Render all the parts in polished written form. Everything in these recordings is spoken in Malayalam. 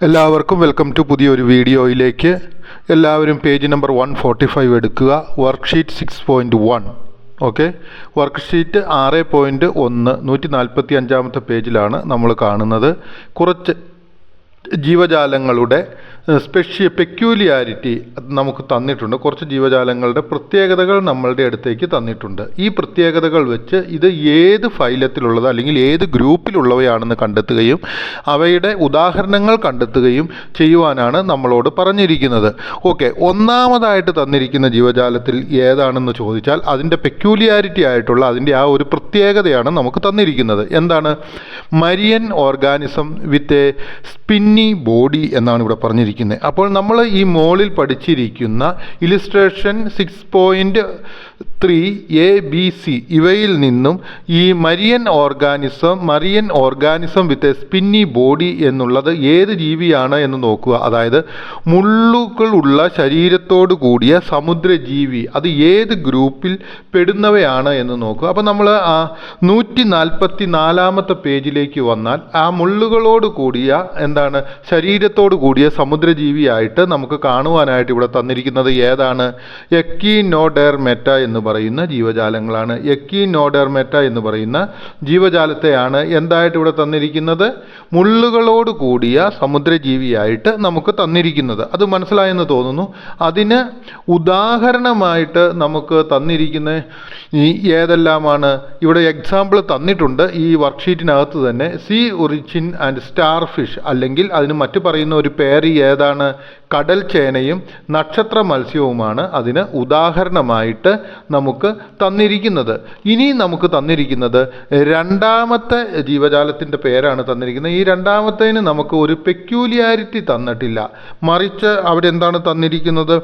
എല്ലാവർക്കും വെൽക്കം ടു പുതിയൊരു വീഡിയോയിലേക്ക്. എല്ലാവരും പേജ് നമ്പർ 145 എടുക്കുക. വർക്ക്ഷീറ്റ് 6.1. ഓക്കെ, വർക്ക്ഷീറ്റ് 6.1 145-ാമത്തെ പേജിലാണ് നമ്മൾ കാണുന്നത്. കുറച്ച് ജീവജാലങ്ങളുടെ പെക്യൂലിയാരിറ്റി നമുക്ക് തന്നിട്ടുണ്ട്. കുറച്ച് ജീവജാലങ്ങളുടെ പ്രത്യേകതകൾ നമ്മളുടെ അടുത്തേക്ക് തന്നിട്ടുണ്ട്. ഈ പ്രത്യേകതകൾ വെച്ച് ഇത് ഏത് ഫൈലത്തിലുള്ളത് അല്ലെങ്കിൽ ഏത് ഗ്രൂപ്പിലുള്ളവയാണെന്ന് കണ്ടെത്തുകയും അവയുടെ ഉദാഹരണങ്ങൾ കണ്ടെത്തുകയും ചെയ്യുവാനാണ് നമ്മളോട് പറഞ്ഞിരിക്കുന്നത്. ഓക്കെ, ഒന്നാമതായിട്ട് തന്നിരിക്കുന്ന ജീവജാലത്തിൽ ഏതാണെന്ന് ചോദിച്ചാൽ അതിൻ്റെ പെക്യൂലിയാരിറ്റി ആയിട്ടുള്ള അതിൻ്റെ ആ ഒരു പ്രത്യേകതയാണ് നമുക്ക് തന്നിരിക്കുന്നത്. എന്താണ്? Marine organism with a spiny body എന്നാണ് ഇവിടെ പറഞ്ഞിരിക്കുന്നത്. അപ്പോൾ നമ്മൾ ഈ മോളിൽ പഠിച്ചിരിക്കുന്ന ഇലിസ്ട്രേഷൻ 6.3 ABC ഇവയിൽ നിന്നും ഈ marine organism with a spiny body എന്നുള്ളത് ഏത് ജീവിയാണ് എന്ന് നോക്കുക. അതായത് മുള്ളുകളുള്ള ശരീരത്തോടു കൂടിയ സമുദ്രജീവി, അത് ഏത് ഗ്രൂപ്പിൽ പെടുന്നവയാണ് എന്ന് നോക്കുക. അപ്പോൾ നമ്മൾ 144-ാമത്തെ പേജിലേക്ക് വന്നാൽ ആ മുള്ളുകളോട് കൂടിയ എന്താണ് ശരീരത്തോടു കൂടിയ സമുദ്രജീവിയായിട്ട് നമുക്ക് കാണുവാനായിട്ട് ഇവിടെ തന്നിരിക്കുന്നത് ഏതാണ്? എക്കിനോഡെർമെറ്റ എന്ന് പറയുന്ന ജീവജാലങ്ങളാണ്. എക്കിനോഡെർമെറ്റ എന്ന് പറയുന്ന ജീവജാലത്തെയാണ് എന്തായിട്ട് ഇവിടെ തന്നിരിക്കുന്നത്? മുള്ളുകളോട് കൂടിയ സമുദ്രജീവിയായിട്ട് നമുക്ക് തന്നിരിക്കുന്നത്. അത് മനസ്സിലായെന്ന് തോന്നുന്നു. അതിന് ഉദാഹരണമായിട്ട് നമുക്ക് തന്നിരിക്കുന്ന ഏതെല്ലാമാണ്? ഇവിടെ എക്സാമ്പിൾ തന്നിട്ടുണ്ട് ഈ വർക്ക്ഷീറ്റിനകത്ത് തന്നെ. സീ ഉറിച്ചിൻ ആൻഡ് സ്റ്റാർ ഫിഷ്, അല്ലെങ്കിൽ അതിന് മറ്റു പറയുന്ന ഒരു പേര് ഏതാണ്? കടൽ ചേനയും നക്ഷത്ര മത്സ്യവുമാണ് അതിന് ഉദാഹരണമായിട്ട് നമുക്ക് തന്നിരിക്കുന്നത്. ഇനി നമുക്ക് തന്നിരിക്കുന്നത് രണ്ടാമത്തെ ജീവജാലത്തിൻ്റെ പേരാണ് തന്നിരിക്കുന്നത്. ഈ രണ്ടാമത്തേന് നമുക്ക് ഒരു പെക്യൂലിയാരിറ്റി തന്നിട്ടില്ല. മറിച്ച് അവിടെ എന്താണ് തന്നിരിക്കുന്നത്?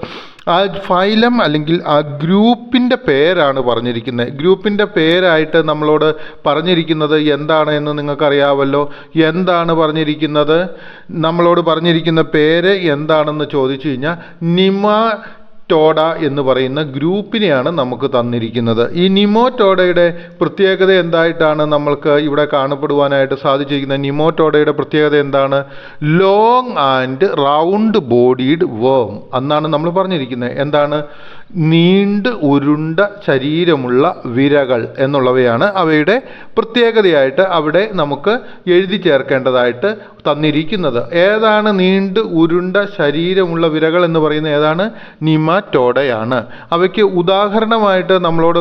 ആ ഫൈലം അല്ലെങ്കിൽ ആ ഗ്രൂപ്പിൻ്റെ പേരാണ് പറഞ്ഞിരിക്കുന്നത്. ഗ്രൂപ്പിൻ്റെ പേരായിട്ട് നമ്മളോട് പറഞ്ഞിരിക്കുന്നത് എന്താണ് എന്ന് നിങ്ങൾക്കറിയാമല്ലോ. എന്താണ് പറഞ്ഞിരിക്കുന്നത്? നമ്മളോട് പറഞ്ഞിരിക്കുന്ന പേര് എന്താണെന്ന് ചോദിച്ചു കഴിഞ്ഞാൽ നിമാറ്റോഡ എന്ന് പറയുന്ന ഗ്രൂപ്പിനെയാണ് നമുക്ക് തന്നിരിക്കുന്നത്. ഈ നിമോറ്റോഡയുടെ പ്രത്യേകത എന്തായിട്ടാണ് നമ്മൾക്ക് ഇവിടെ കാണപ്പെടുവാനായിട്ട് സാധിച്ചിരിക്കുന്നത്? നിമോറ്റോഡയുടെ പ്രത്യേകത എന്താണ്? ലോങ് ആൻഡ് റൗണ്ട് ബോഡീഡ് വേം എന്നാണ് നമ്മൾ പറഞ്ഞിരിക്കുന്നത്. എന്താണ്? നീണ്ട് ഉരുണ്ട ശരീരമുള്ള വിരകൾ എന്നുള്ളവയാണ് അവയുടെ പ്രത്യേകതയായിട്ട് അവിടെ നമുക്ക് എഴുതി ചേർക്കേണ്ടതായിട്ട് തന്നിരിക്കുന്നത്. ഏതാണ് നീണ്ട് ഉരുണ്ട ശരീരമുള്ള വിരകൾ എന്ന് പറയുന്നത്? ഏതാണ്? നിമാറ്റോഡയാണ്. അവയ്ക്ക് ഉദാഹരണമായിട്ട് നമ്മളോട്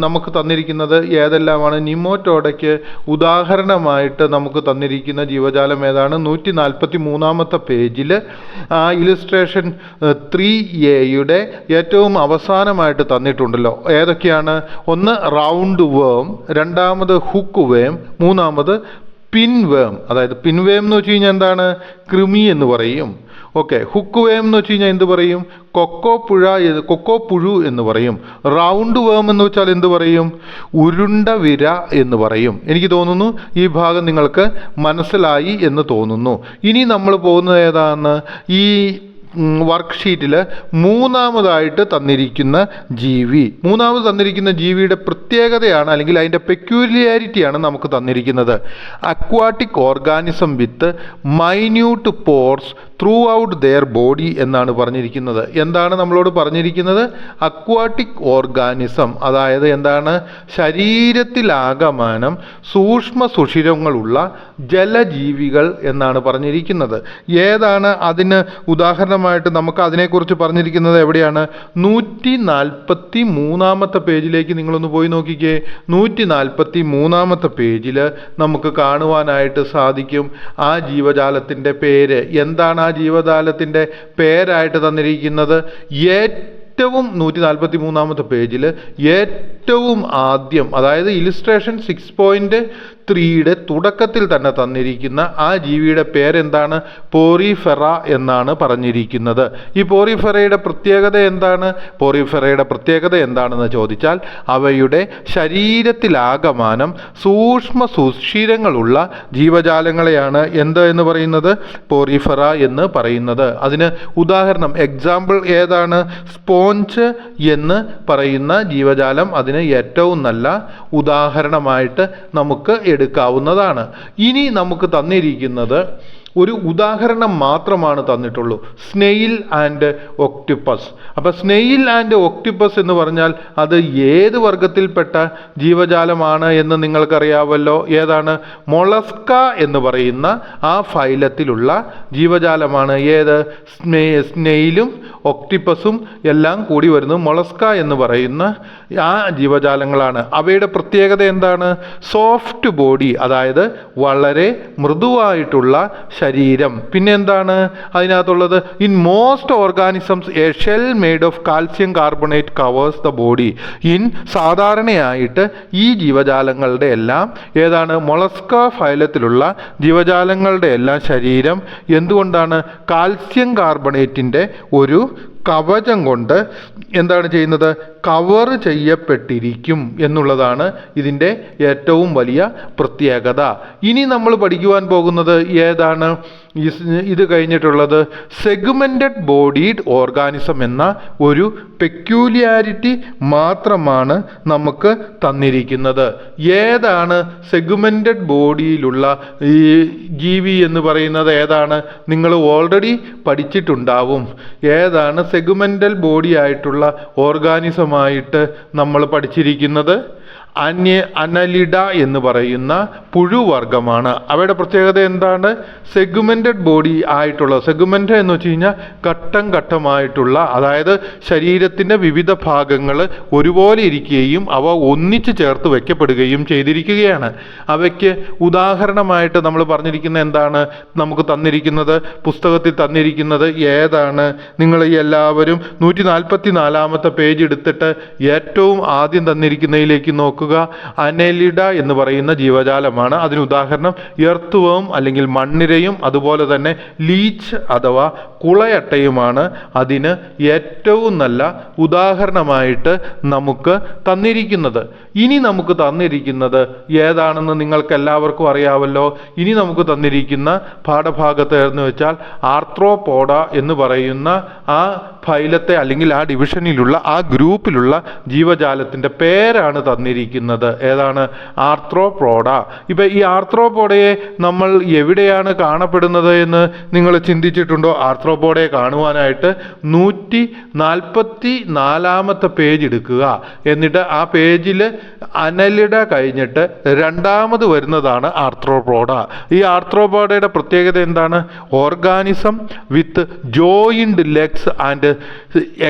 നമുക്ക് തന്നിരിക്കുന്നത് ഏതെല്ലാമാണ്? നിമോറ്റോഡയ്ക്ക് ഉദാഹരണമായിട്ട് നമുക്ക് തന്നിരിക്കുന്ന ജീവജാലം ഏതാണ്? 143-ാമത്തെ പേജിൽ ഇലിസ്ട്രേഷൻ 3A ഏറ്റവും അവസാനമായിട്ട് തന്നിട്ടുണ്ടല്ലോ. ഏതൊക്കെയാണ്? ഒന്ന് റൗണ്ട് വേം, രണ്ടാമത് ഹുക്ക് വേം, മൂന്നാമത് പിൻവേം. അതായത് പിൻവേം എന്ന് വെച്ച് കഴിഞ്ഞാൽ എന്താണ്? കൃമി എന്ന് പറയും. ഓക്കെ, ഹുക്ക് വേം എന്ന് വെച്ച് കഴിഞ്ഞാൽ എന്ത് പറയും? കൊക്കോ പുഴു എന്ന് പറയും. റൗണ്ട് വേം എന്ന് വെച്ചാൽ എന്ത് പറയും? ഉരുണ്ട വിര എന്ന് പറയും. എനിക്ക് തോന്നുന്നു ഈ ഭാഗം നിങ്ങൾക്ക് മനസ്സിലായി എന്ന് തോന്നുന്നു. ഇനി നമ്മൾ പോകുന്നത് ഏതാണ്? ഈ വർക്ക്ഷീറ്റിൽ മൂന്നാമതായിട്ട് തന്നിരിക്കുന്ന ജീവിയുടെ പ്രത്യേകതയാണ് അല്ലെങ്കിൽ അതിൻ്റെ പെക്യൂലിയാരിറ്റിയാണ് നമുക്ക് തന്നിരിക്കുന്നത്. Aquatic organism with minute pores through out there body എന്നാണ് പറഞ്ഞിരിക്കുന്നത്. എന്താണ് നമ്മളോട് പറഞ്ഞിരിക്കുന്നത്? അക്വാട്ടിക് ഓർഗാനിസം, അതായത് എന്താണ്? ശരീരത്തിലാകമാനം സൂക്ഷ്മ സുഷിരങ്ങളുള്ള ജലജീവികൾ എന്നാണ് പറഞ്ഞിരിക്കുന്നത്. ഏതാണ് അതിന് ഉദാഹരണമായിട്ട് നമുക്ക് അതിനെക്കുറിച്ച് പറഞ്ഞിരിക്കുന്നത്? എവിടെയാണ്? 143-ാമത്തെ പേജിലേക്ക് നിങ്ങളൊന്ന് പോയി നോക്കിക്കേ. 143-ാമത്തെ പേജിൽ നമുക്ക് കാണുവാനായിട്ട് സാധിക്കും ആ ജീവജാലത്തിൻ്റെ പേര്. എന്താണ് ആ ജീവജാലത്തിൻ്റെ പേരായിട്ട് തന്നിരിക്കുന്നത്? ഏറ്റവും 143-ാമത്തെ പേജിൽ ഏറ്റവും ആദ്യം, അതായത് ഇലിസ്ട്രേഷൻ 6.3-യുടെ തുടക്കത്തിൽ തന്നെ തന്നിരിക്കുന്ന ആ ജീവിയുടെ പേരെന്താണ്? പോറിഫെറ എന്നാണ് പറഞ്ഞിരിക്കുന്നത്. ഈ പോറിഫെറയുടെ പ്രത്യേകത എന്താണ്? പോറിഫെറയുടെ പ്രത്യേകത എന്താണെന്ന് ചോദിച്ചാൽ അവയുടെ ശരീരത്തിലാകമാനം സൂക്ഷ്മ സുഷിരങ്ങളുള്ള ജീവജാലങ്ങളെയാണ് എന്ത് എന്ന് പറയുന്നത്? പോറിഫെറ എന്ന് പറയുന്നത്. അതിന് ഉദാഹരണം എക്സാമ്പിൾ ഏതാണ്? സ്പോഞ്ച് എന്ന് പറയുന്ന ജീവജാലം അതിന് ഏറ്റവും നല്ല ഉദാഹരണമായിട്ട് നമുക്ക് എടുക്കാവുന്നതാണ്. ഇനി നമുക്ക് തന്നിരിക്കുന്നത് ഒരു ഉദാഹരണം മാത്രമാണ് തന്നിട്ടുള്ളൂ, സ്നെയിൽ ആൻഡ് ഒക്ടോപ്പസ്. അപ്പോൾ സ്നെയിൽ ആൻഡ് ഒക്ടോപ്പസ് എന്ന് പറഞ്ഞാൽ അത് ഏത് വർഗത്തിൽപ്പെട്ട ജീവജാലമാണ് എന്ന് നിങ്ങൾക്കറിയാമല്ലോ. ഏതാണ്? മൊളസ്ക എന്ന് പറയുന്ന ആ ഫൈലത്തിലുള്ള ജീവജാലമാണ്. ഏത്? സ്നെയിലും ഒക്ടോപ്പസും എല്ലാം കൂടി വരുന്നത് മൊളസ്ക എന്ന് പറയുന്ന ആ ജീവജാലങ്ങളാണ്. അവയുടെ പ്രത്യേകത എന്താണ്? സോഫ്റ്റ് ബോഡി, അതായത് വളരെ മൃദുവായിട്ടുള്ള ശരീരം. പിന്നെ എന്താണ് അതിനകത്തുള്ളത്? In most organisms a shell made of calcium carbonate covers the body. സാധാരണയായിട്ട് ഈ ജീവജാലങ്ങളുടെ എല്ലാം ഏതാണ്? മൊളസ്ക ഫൈലത്തിലുള്ള ജീവജാലങ്ങളുടെ എല്ലാം ശരീരം എന്തുകൊണ്ടാണ്? കാൽസ്യം കാർബണേറ്റിൻ്റെ ഒരു കവചം കൊണ്ട് എന്താണ് ചെയ്യുന്നത്? കവർ ചെയ്യപ്പെട്ടിരിക്കും എന്നുള്ളതാണ് ഇതിൻ്റെ ഏറ്റവും വലിയ പ്രത്യേകത. ഇനി നമ്മൾ പഠിക്കുവാൻ പോകുന്നത് ഏതാണ്? ഇത് കഴിഞ്ഞിട്ടുള്ളത് സെഗ്മെൻറ്റഡ് ബോഡീഡ് ഓർഗാനിസം എന്ന ഒരു പെക്യൂലിയാരിറ്റി മാത്രമാണ് നമുക്ക് തന്നിരിക്കുന്നത്. ഏതാണ് സെഗ്മെൻറ്റഡ് ബോഡിയിലുള്ള ഈ ജീവി എന്ന് പറയുന്നത്? ഏതാണ്? നിങ്ങൾ ഓൾറെഡി പഠിച്ചിട്ടുണ്ടാവും. ഏതാണ് സെഗ്മെൻ്റൽ ബോഡി ആയിട്ടുള്ള ഓർഗാനിസമായിട്ട് നമ്മൾ പഠിച്ചിരിക്കുന്നത്? അനലിഡ എന്ന് പറയുന്ന പുഴുവർഗമാണ്. അവയുടെ പ്രത്യേകത എന്താണ്? സെഗ്മെൻറ്റഡ് ബോഡി ആയിട്ടുള്ള, സെഗ്മെൻ്റ് എന്ന് വെച്ച് കഴിഞ്ഞാൽ ഘട്ടം ഘട്ടമായിട്ടുള്ള, അതായത് ശരീരത്തിൻ്റെ വിവിധ ഭാഗങ്ങൾ ഒരുപോലെ ഇരിക്കുകയും അവ ഒന്നിച്ച് ചേർത്ത് വയ്ക്കപ്പെടുകയും ചെയ്തിരിക്കുകയാണ്. അവയ്ക്ക് ഉദാഹരണമായിട്ട് നമ്മൾ പറഞ്ഞിരിക്കുന്ന എന്താണ്? നമുക്ക് തന്നിരിക്കുന്നത്, പുസ്തകത്തിൽ തന്നിരിക്കുന്നത് ഏതാണ്? നിങ്ങൾ എല്ലാവരും 144 പേജ് എടുത്തിട്ട് ഏറ്റവും ആദ്യം തന്നിരിക്കുന്നതിലേക്ക് നോക്കുക. അനലിഡ എന്ന് പറയുന്ന ജീവജാലമാണ്. അതിന് ഉദാഹരണം എർത്ത് വേം അല്ലെങ്കിൽ മണ്ണിരയും അതുപോലെ തന്നെ ലീച്ച് അഥവാ കുളയട്ടയുമാണ് അതിന് ഏറ്റവും നല്ല ഉദാഹരണമായിട്ട് നമുക്ക് തന്നിരിക്കുന്നത്. ഇനി നമുക്ക് തന്നിരിക്കുന്നത് ഏതാണെന്ന് നിങ്ങൾക്ക് എല്ലാവർക്കും അറിയാമല്ലോ. ഇനി നമുക്ക് തന്നിരിക്കുന്ന പാഠഭാഗത്ത് എന്ന് വെച്ചാൽ ആർത്രോപോഡ എന്ന് പറയുന്ന ആ ഫൈലത്തെ അല്ലെങ്കിൽ ആ ഡിവിഷനിലുള്ള ആ ഗ്രൂപ്പിലുള്ള ജീവജാലത്തിൻ്റെ പേരാണ് തന്നിരിക്കുന്നത്. ഏതാണ്? ആർത്രോപോഡ. ഇപ്പം ഈ ആർത്രോപോഡയെ നമ്മൾ എവിടെയാണ് കാണപ്പെടുന്നത് എന്ന് നിങ്ങൾ ചിന്തിച്ചിട്ടുണ്ടോ? ആർത്രോപോഡയെ കാണുവാനായിട്ട് 144 പേജ് എടുക്കുക. എന്നിട്ട് ആ പേജിൽ അനലിഡ കഴിഞ്ഞിട്ട് രണ്ടാമത് വരുന്നതാണ് ആർത്രോപോഡ. ഈ ആർത്രോപോഡയുടെ പ്രത്യേകത എന്താണ്? Organism with joined legs and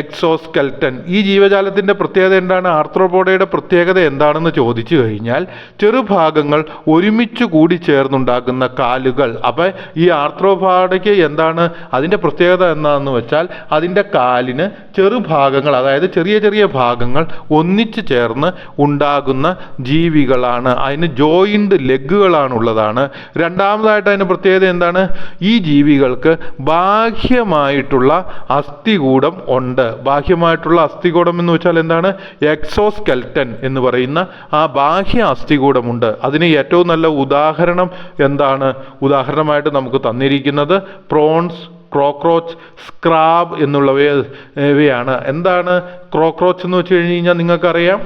exoskeleton. ഈ ജീവജാലത്തിൻ്റെ പ്രത്യേകത എന്താണ്? ആർത്രോപോഡയുടെ പ്രത്യേകത എന്താണെന്ന് ചോദിച്ചു കഴിഞ്ഞാൽ ചെറുഭാഗങ്ങൾ ഒരുമിച്ച് കൂടി ചേർന്നുണ്ടാക്കുന്ന കാലുകൾ. അപ്പം ഈ ആർത്രോപോഡയ്ക്ക് എന്താണ് അതിൻ്റെ പ്രത്യേകത എന്താണെന്ന് വെച്ചാൽ അതിൻ്റെ കാലിന് ചെറുഭാഗങ്ങൾ, അതായത് ചെറിയ ചെറിയ ഭാഗങ്ങൾ ഒന്നിച്ച് ചേർന്ന് ഉണ്ടാകുന്ന ജീവികളാണ്. അതിന് ജോയിൻഡ് ലെഗുകളാണുള്ളതാണ്. രണ്ടാമതായിട്ട് അതിന് പ്രത്യേകത എന്താണ്? ഈ ജീവികൾക്ക് ബാഹ്യമായിട്ടുള്ള അസ്ഥികൂടം ഉണ്ട്. ബാഹ്യമായിട്ടുള്ള അസ്ഥികൂടം എന്ന് വെച്ചാൽ എന്താണ്? എക്സോസ്കെൽറ്റൻ എന്ന് പറയുന്ന ആ ബാഹ്യ അസ്ഥികൂടമുണ്ട്. അതിന് ഏറ്റവും നല്ല ഉദാഹരണം എന്താണ്? ഉദാഹരണമായിട്ട് നമുക്ക് തന്നിരിക്കുന്നത് പ്രോൺസ്, ക്രോക്രോച്ച്, സ്ക്രാബ് എന്നുള്ളവയാണ്. എന്താണ് ക്രോക്രോച്ച് എന്ന് വെച്ച് കഴിഞ്ഞാൽ നിങ്ങൾക്കറിയാം,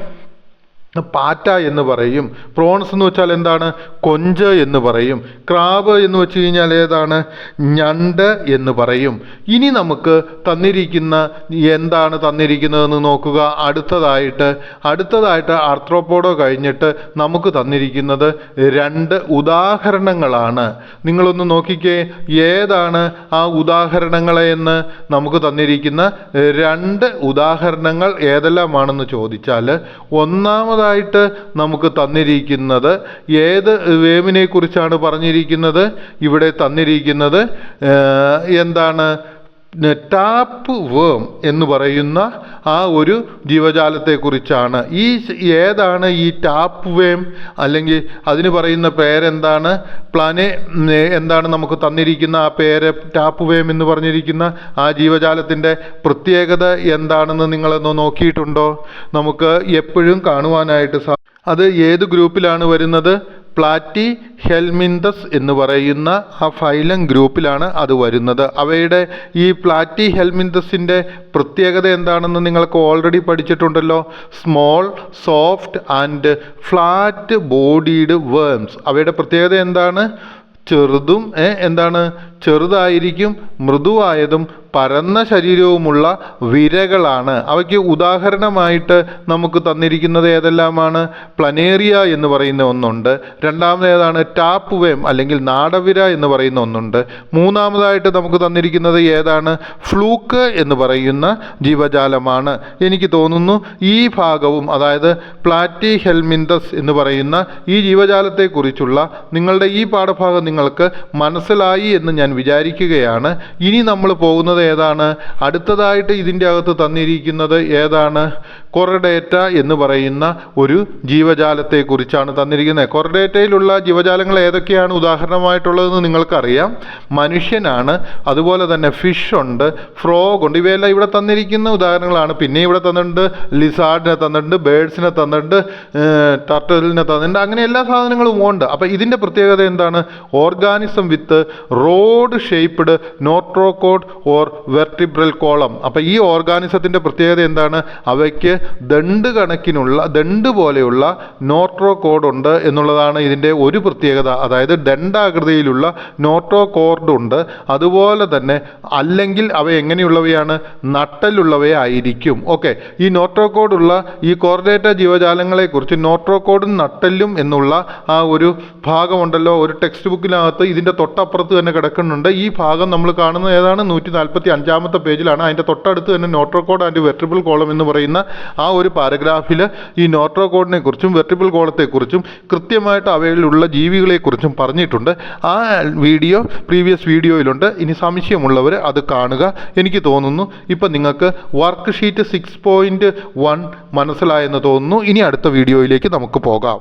പാറ്റ എന്ന് പറയും. പ്രോൺസ് എന്ന് വെച്ചാൽ എന്താണ്? കൊഞ്ച് എന്ന് പറയും. ക്രാബ് എന്ന് വെച്ച് കഴിഞ്ഞാൽ ഏതാണ്? ഞണ്ട് എന്ന് പറയും. ഇനി നമുക്ക് തന്നിരിക്കുന്ന എന്താണ് തന്നിരിക്കുന്നതെന്ന് നോക്കുക. അടുത്തതായിട്ട് ആർത്രോപോഡോ കഴിഞ്ഞിട്ട് നമുക്ക് തന്നിരിക്കുന്നത് 2 ഉദാഹരണങ്ങളാണ്. നിങ്ങളൊന്ന് നോക്കിക്കേ, ഏതാണ് ആ ഉദാഹരണങ്ങളെ എന്ന് നമുക്ക് തന്നിരിക്കുന്ന 2 ഉദാഹരണങ്ങൾ ഏതെല്ലാമാണെന്ന് ചോദിച്ചാൽ, ഒന്നാമതായിട്ട് നമുക്ക് തന്നിരിക്കുന്നത് ഏത് വേമിനെ കുറിച്ചാണ് പറഞ്ഞിരിക്കുന്നത്? ഇവിടെ തന്നിരിക്കുന്നത് എന്താണ്? ടാപ്പ് വേം എന്ന് പറയുന്ന ആ ഒരു ജീവജാലത്തെക്കുറിച്ചാണ്. ഏതാണ് ഈ ടാപ്പ് വേം? അല്ലെങ്കിൽ അതിന് പറയുന്ന പേരെന്താണ്? എന്താണ് നമുക്ക് തന്നിരിക്കുന്ന ആ പേര്? ടാപ്പ് വേം എന്ന് പറഞ്ഞിരിക്കുന്ന ആ ജീവജാലത്തിൻ്റെ പ്രത്യേകത എന്താണെന്ന് നിങ്ങളൊന്ന് നോക്കിയിട്ടുണ്ടോ? നമുക്ക് എപ്പോഴും കാണുവാനായിട്ട് അത് ഏത് ഗ്രൂപ്പിലാണ് വരുന്നത്? പ്ലാറ്റി ഹെൽമിന്തസ് എന്ന് പറയുന്ന ആ ഫൈലം ഗ്രൂപ്പിലാണ് അത് വരുന്നത്. അവയുടെ ഈ പ്ലാറ്റി ഹെൽമിന്തസിൻ്റെ പ്രത്യേകത എന്താണെന്ന് നിങ്ങൾക്ക് ഓൾറെഡി പഠിച്ചിട്ടുണ്ടല്ലോ. Small, soft and flat bodied worms. അവയുടെ പ്രത്യേകത എന്താണ്? ചെറുതും എന്താണ് ചെറുതായിരിക്കും, മൃദുവായതും പരന്ന ശരീരവുമുള്ള വിരകളാണ്. അവയ്ക്ക് ഉദാഹരണമായിട്ട് നമുക്ക് തന്നിരിക്കുന്നത് ഏതെല്ലാമാണ്? പ്ലനേറിയ എന്ന് പറയുന്ന ഒന്നുണ്ട്, രണ്ടാമത് ഏതാണ്? ടാപ്പ് വേം അല്ലെങ്കിൽ നാടവിര എന്ന് പറയുന്ന ഒന്നുണ്ട്, മൂന്നാമതായിട്ട് നമുക്ക് തന്നിരിക്കുന്നത് ഏതാണ്? ഫ്ലൂക്ക് എന്ന് പറയുന്ന ജീവജാലമാണ്. എനിക്ക് തോന്നുന്നു ഈ ഭാഗവും, അതായത് പ്ലാറ്റി ഹെൽമിന്തസ് എന്ന് പറയുന്ന ഈ ജീവജാലത്തെക്കുറിച്ചുള്ള നിങ്ങളുടെ ഈ പാഠഭാഗം നിങ്ങൾക്ക് മനസ്സിലായി എന്ന് ഞാൻ വിചാരിക്കുകയാണ്. ഇനി നമ്മൾ പോകുന്നത് ഏതാണ്? അടുത്തതായിട്ട് ഇതിൻ്റെ അകത്ത് തന്നിരിക്കുന്നത് ഏതാണ്? കൊറഡേറ്റ എന്ന് പറയുന്ന ഒരു ജീവജാലത്തെക്കുറിച്ചാണ് തന്നിരിക്കുന്നത്. കൊറഡേറ്റയിലുള്ള ജീവജാലങ്ങൾ ഏതൊക്കെയാണ് ഉദാഹരണമായിട്ടുള്ളതെന്ന് നിങ്ങൾക്കറിയാം. മനുഷ്യനാണ്, അതുപോലെ തന്നെ ഫിഷ് ഉണ്ട്, ഫ്രോഗ് ഉണ്ട്. ഇവയെല്ലാം ഇവിടെ തന്നിരിക്കുന്ന ഉദാഹരണങ്ങളാണ്. പിന്നെ ഇവിടെ തന്നിട്ടുണ്ട് ലിസാർഡിനെ തന്നിട്ടുണ്ട്, ബേഡ്സിനെ തന്നിട്ടുണ്ട്, ടർട്ടിലിനെ തന്നിട്ടുണ്ട്, അങ്ങനെ എല്ലാ സാധനങ്ങളും ഉണ്ട്. അപ്പം ഇതിൻ്റെ പ്രത്യേകത എന്താണ്? Organism with rod shaped notochord or vertebral column. അപ്പം ഈ ഓർഗാനിസത്തിൻ്റെ പ്രത്യേകത എന്താണ്? അവയ്ക്ക് ദണ്ട് പോലെയുള്ള നോട്രോകോഡ് ഉണ്ട് എന്നുള്ളതാണ് ഇതിൻ്റെ ഒരു പ്രത്യേകത. അതായത് ദണ്ഡാകൃതിയിലുള്ള നോട്രോകോഡ് ഉണ്ട്. അതുപോലെ തന്നെ അല്ലെങ്കിൽ അവ എങ്ങനെയുള്ളവയാണ്? നട്ടലുള്ളവയായിരിക്കും. ഓക്കെ, ഈ നോട്രോകോഡുള്ള ഈ കോർഡേറ്റ ജീവജാലങ്ങളെക്കുറിച്ച് നോട്രോകോഡും നട്ടലും എന്നുള്ള ആ ഒരു ഭാഗമുണ്ടല്ലോ, ഒരു ടെക്സ്റ്റ് ബുക്കിനകത്ത് ഇതിൻ്റെ തൊട്ടപ്പുറത്ത് തന്നെ കിടക്കുന്നുണ്ട്. ഈ ഭാഗം നമ്മൾ കാണുന്നത് ഏതാണ്? 145-ാമത്തെ പേജിലാണ്. അതിൻ്റെ തൊട്ടടുത്ത് തന്നെ നോട്രോകോഡ് ആൻഡ് വെർട്ടിബ്രൽ കോളം എന്ന് പറയുന്ന ആ ഒരു പാരഗ്രാഫിൽ ഈ നോട്രോകോഡിനെ കുറിച്ചും വെർട്ടിബ്രൽ കോളത്തെക്കുറിച്ചും കൃത്യമായിട്ട് അവയിലുള്ള ജീവികളെക്കുറിച്ചും പറഞ്ഞിട്ടുണ്ട്. ആ വീഡിയോ പ്രീവിയസ് വീഡിയോയിലുണ്ട്. ഇനി സംശയമുള്ളവർ അത് കാണുക. എനിക്ക് തോന്നുന്നു ഇപ്പം നിങ്ങൾക്ക് വർക്ക് ഷീറ്റ് 6.1 മനസ്സിലായെന്ന് തോന്നുന്നു. ഇനി അടുത്ത വീഡിയോയിലേക്ക് നമുക്ക് പോകാം.